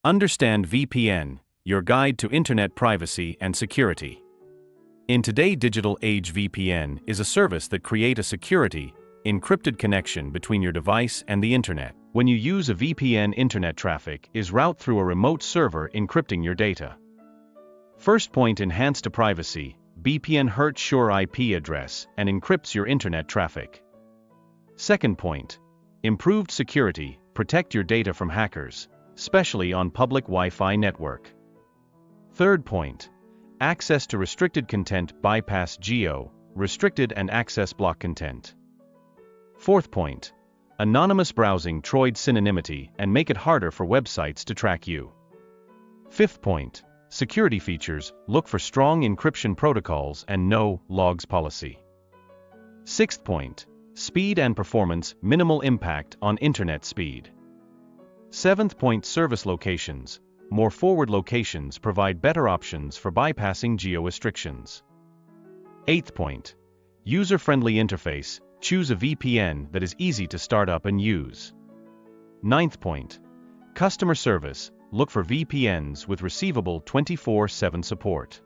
Understand VPN, your guide to internet privacy and security. In today's digital age, VPN is a service that creates a security, encrypted connection between your device and the internet. When you use a VPN, internet traffic is routed through a remote server encrypting your data. First point, enhanced privacy. VPN hurts your IP address and encrypts your internet traffic. Second point, improved security. Protect your data from hackers, especially on public Wi-Fi network. Third point, access to restricted content. Bypass geo-restricted and access block content. Fourth point, anonymous browsing. Troid synonymity and make it harder for websites to track you. Fifth point, security features. Look for strong encryption protocols and no logs policy. Sixth point, speed and performance. Minimal impact on internet speed. Seventh point, service locations. More forward locations provide better options for bypassing geo-restrictions. Eighth point, user-friendly interface. Choose a VPN that is easy to start up and use. Ninth point, customer service. Look for VPNs with receivable 24/7 support.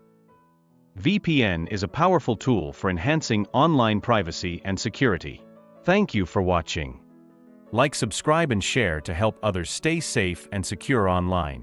VPN is a powerful tool for enhancing online privacy and security. Thank you for watching. Like, subscribe, and share to help others stay safe and secure online.